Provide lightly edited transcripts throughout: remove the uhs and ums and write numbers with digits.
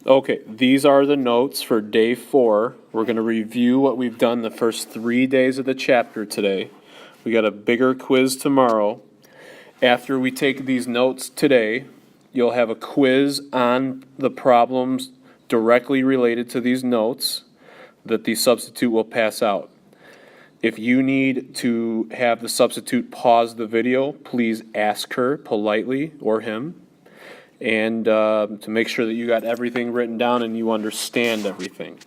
Okay, these are the notes for day 4. We're going to review what we've done the first 3 days of the chapter today. We got a bigger quiz tomorrow. After we take these notes today, you'll have a quiz on the problems directly related to these notes that the substitute will pass out. If you need to have the substitute pause the video, please ask her politely or him, and to make sure that you got everything written down and you understand everything.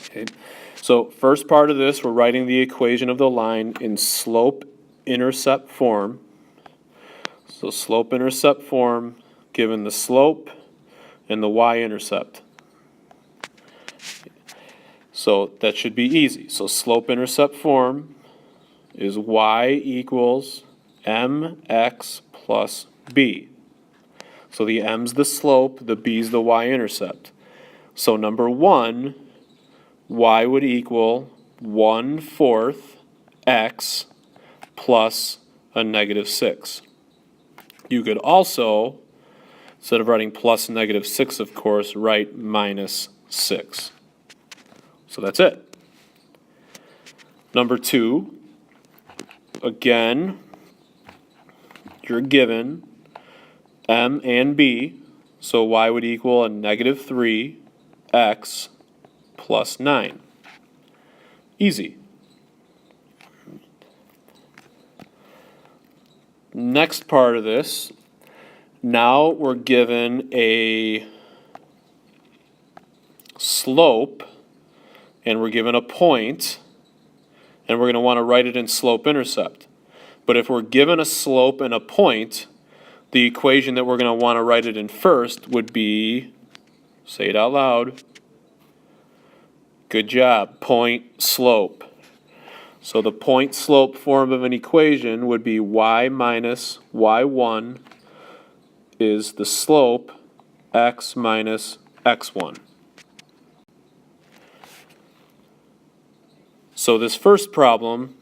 Okay. So first part of this, we're writing the equation of the line in slope-intercept form. So slope-intercept form, given the slope and the y-intercept. So that should be easy. So slope-intercept form is y equals mx plus b. So the m's the slope, the b's the y-intercept. So number 1, y would equal 1/4 x plus a -6. You could also, instead of writing plus -6, of course, write -6. So that's it. Number 2, again, you're given m and b, so y would equal a -3x plus 9. Easy. Next part of this, now we're given a slope and we're given a point, and we're going to want to write it in slope-intercept. But if we're given a slope and a point, the equation that we're going to want to write it in first would be, say it out loud, good job, point-slope. So the point-slope form of an equation would be y minus y1 is the slope x minus x1. So this first problem,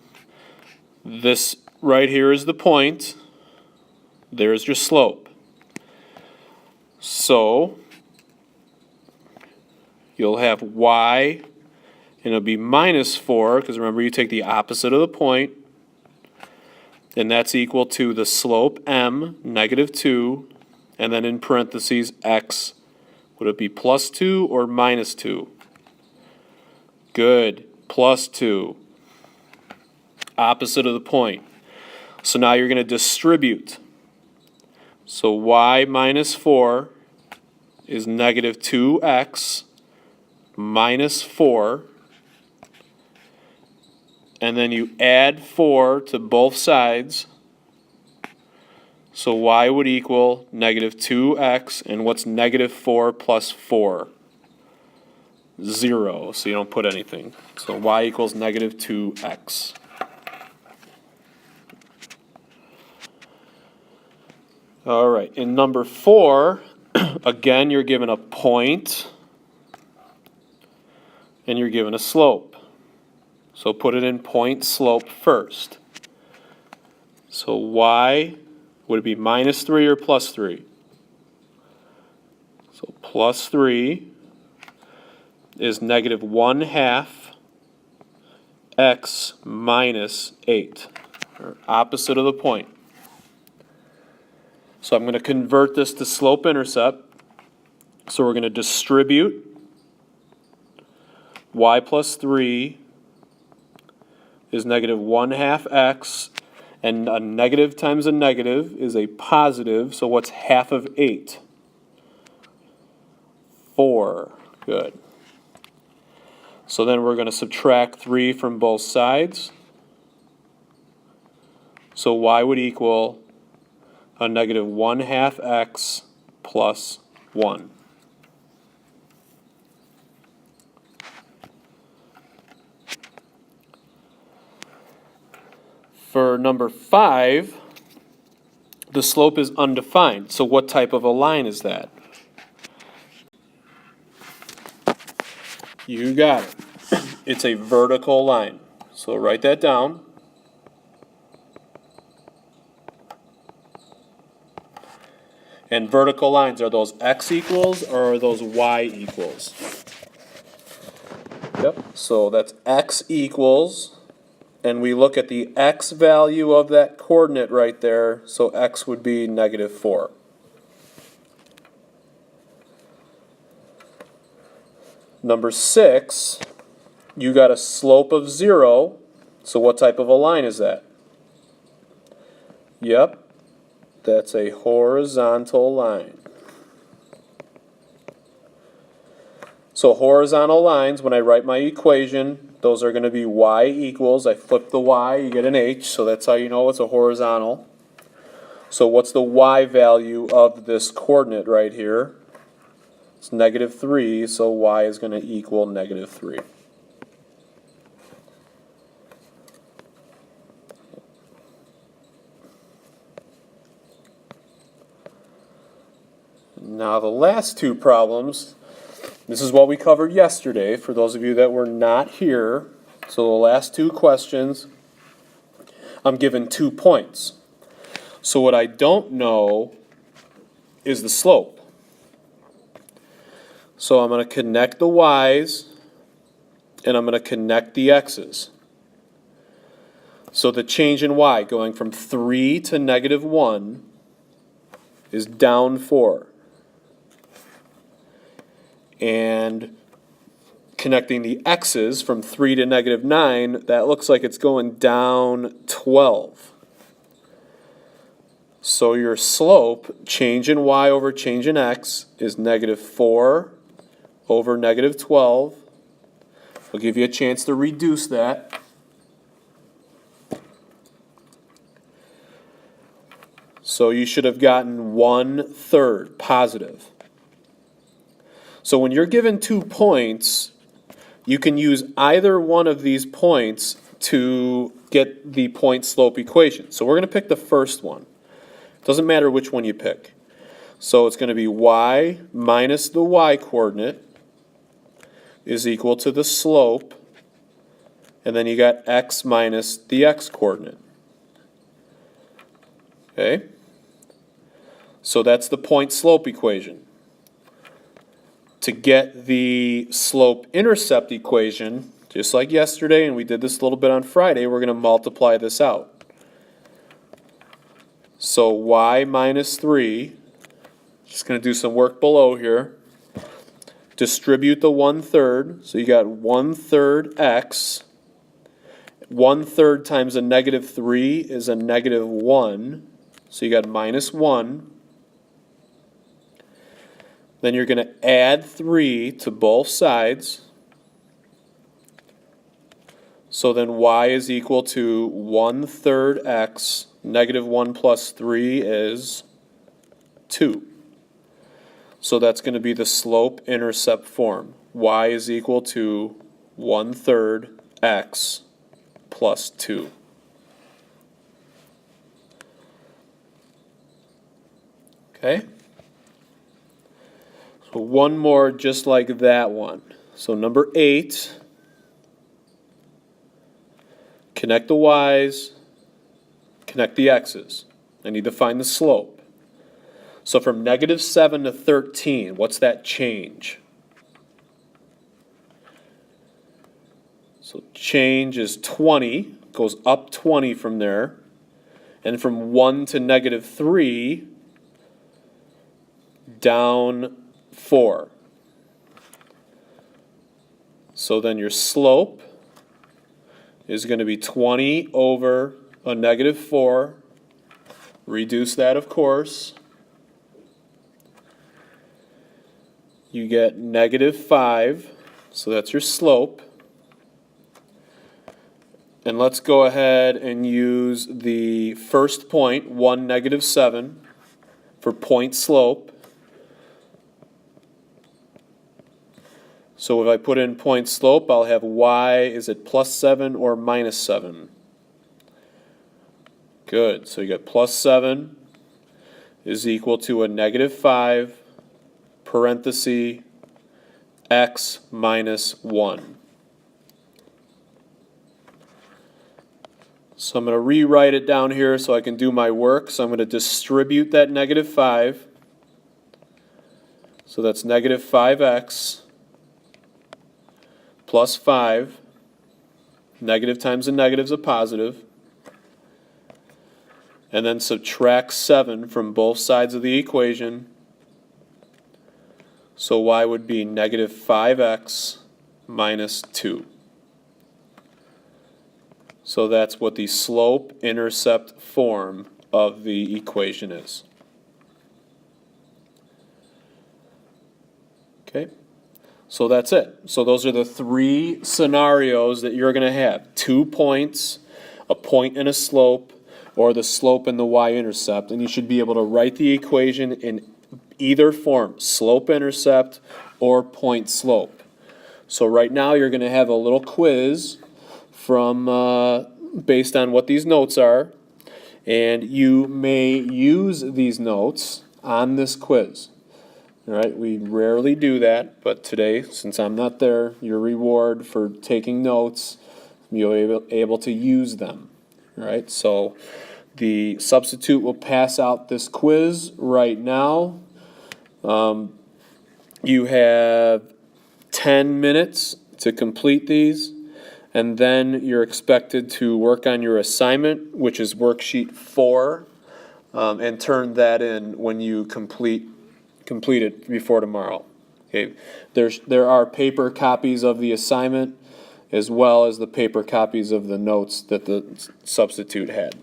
this right here is the point. There's your slope. So you'll have y, and it'll be -4, because remember you take the opposite of the point, and that's equal to the slope m, -2, and then in parentheses x. Would it be +2 or -2? Good, +2. Opposite of the point. So now you're going to distribute. So y minus 4 is -2x minus 4. And then you add 4 to both sides. So y would equal -2x, and what's -4 plus 4? 0, so you don't put anything. So y equals -2x. All right, in number 4, again, you're given a point and you're given a slope. So put it in point slope first. So y, would it be -3 or +3? So +3 is -1/2 x minus 8, or opposite of the point. So I'm going to convert this to slope-intercept. So we're going to distribute y plus 3 is -1/2 x, and a negative times a negative is a positive, so what's half of 8? 4. Good. So then we're going to subtract 3 from both sides. So y would equal a -1/2 x plus 1. For number 5, the slope is undefined. So what type of a line is that? You got it. It's a vertical line. So write that down. And vertical lines, are those x equals or are those y equals? Yep, so that's x equals, and we look at the x value of that coordinate right there, so x would be -4. Number 6, you got a slope of 0, so what type of a line is that? Yep, that's a horizontal line. So horizontal lines, when I write my equation, those are going to be y equals, I flip the y, you get an h, so that's how you know it's a horizontal. So what's the y value of this coordinate right here? It's -3, so y is going to equal -3. Now the last two problems, this is what we covered yesterday, for those of you that were not here. So the last two questions, I'm given 2 points. So what I don't know is the slope. So I'm going to connect the y's, and I'm going to connect the x's. So the change in y, going from 3 to -1, is down 4. And connecting the x's from 3 to -9, that looks like it's going down 12. So your slope, change in y over change in x, is -4 over -12. I'll give you a chance to reduce that. So you should have gotten 1/3 positive. So when you're given 2 points, you can use either one of these points to get the point slope equation. So we're going to pick the first one. Doesn't matter which one you pick. So it's going to be y minus the y coordinate is equal to the slope, and then you got x minus the x coordinate. Okay? So that's the point slope equation. To get the slope intercept equation, just like yesterday, and we did this a little bit on Friday, we're going to multiply this out. So y minus 3, just going to do some work below here. Distribute the 1/3, so you got 1/3 x. 1/3 times a -3 is a -1, so you got -1. Then you're going to add 3 to both sides. So then y is equal to 1/3 x. -1 plus 3 is 2. So that's going to be the slope-intercept form. Y is equal to 1/3 x plus 2. Okay? So one more just like that one. So number 8, connect the y's, connect the x's. I need to find the slope. So from -7 to 13, what's that change? So change is 20, goes up 20 from there. And from 1 to -3, down 4. So then your slope is going to be 20 over a -4. Reduce that, of course. You get -5, so that's your slope. And let's go ahead and use the first point, 1, -7, for point slope. So if I put in point slope, I'll have y, is it +7 or -7? Good, so you got +7 is equal to a -5, parenthesis, x minus 1. So I'm going to rewrite it down here so I can do my work. So I'm going to distribute that -5. So that's negative 5x plus 5. Negative times a negative is a positive. And then subtract 7 from both sides of the equation. So y would be negative 5x minus 2. So that's what the slope-intercept form of the equation is. Okay, so that's it. So those are the three scenarios that you're going to have. 2 points, a point and a slope, or the slope and the y-intercept. And you should be able to write the equation in either form, slope-intercept or point-slope. So right now you're going to have a little quiz from based on what these notes are, and you may use these notes on this quiz. All right, we rarely do that, but today, since I'm not there, your reward for taking notes, you'll be able to use them. All right, so the substitute will pass out this quiz right now. You have 10 minutes to complete these. And then you're expected to work on your assignment, which is worksheet 4, and turn that in when you complete it before tomorrow. Okay, there are paper copies of the assignment as well as the paper copies of the notes that the substitute had.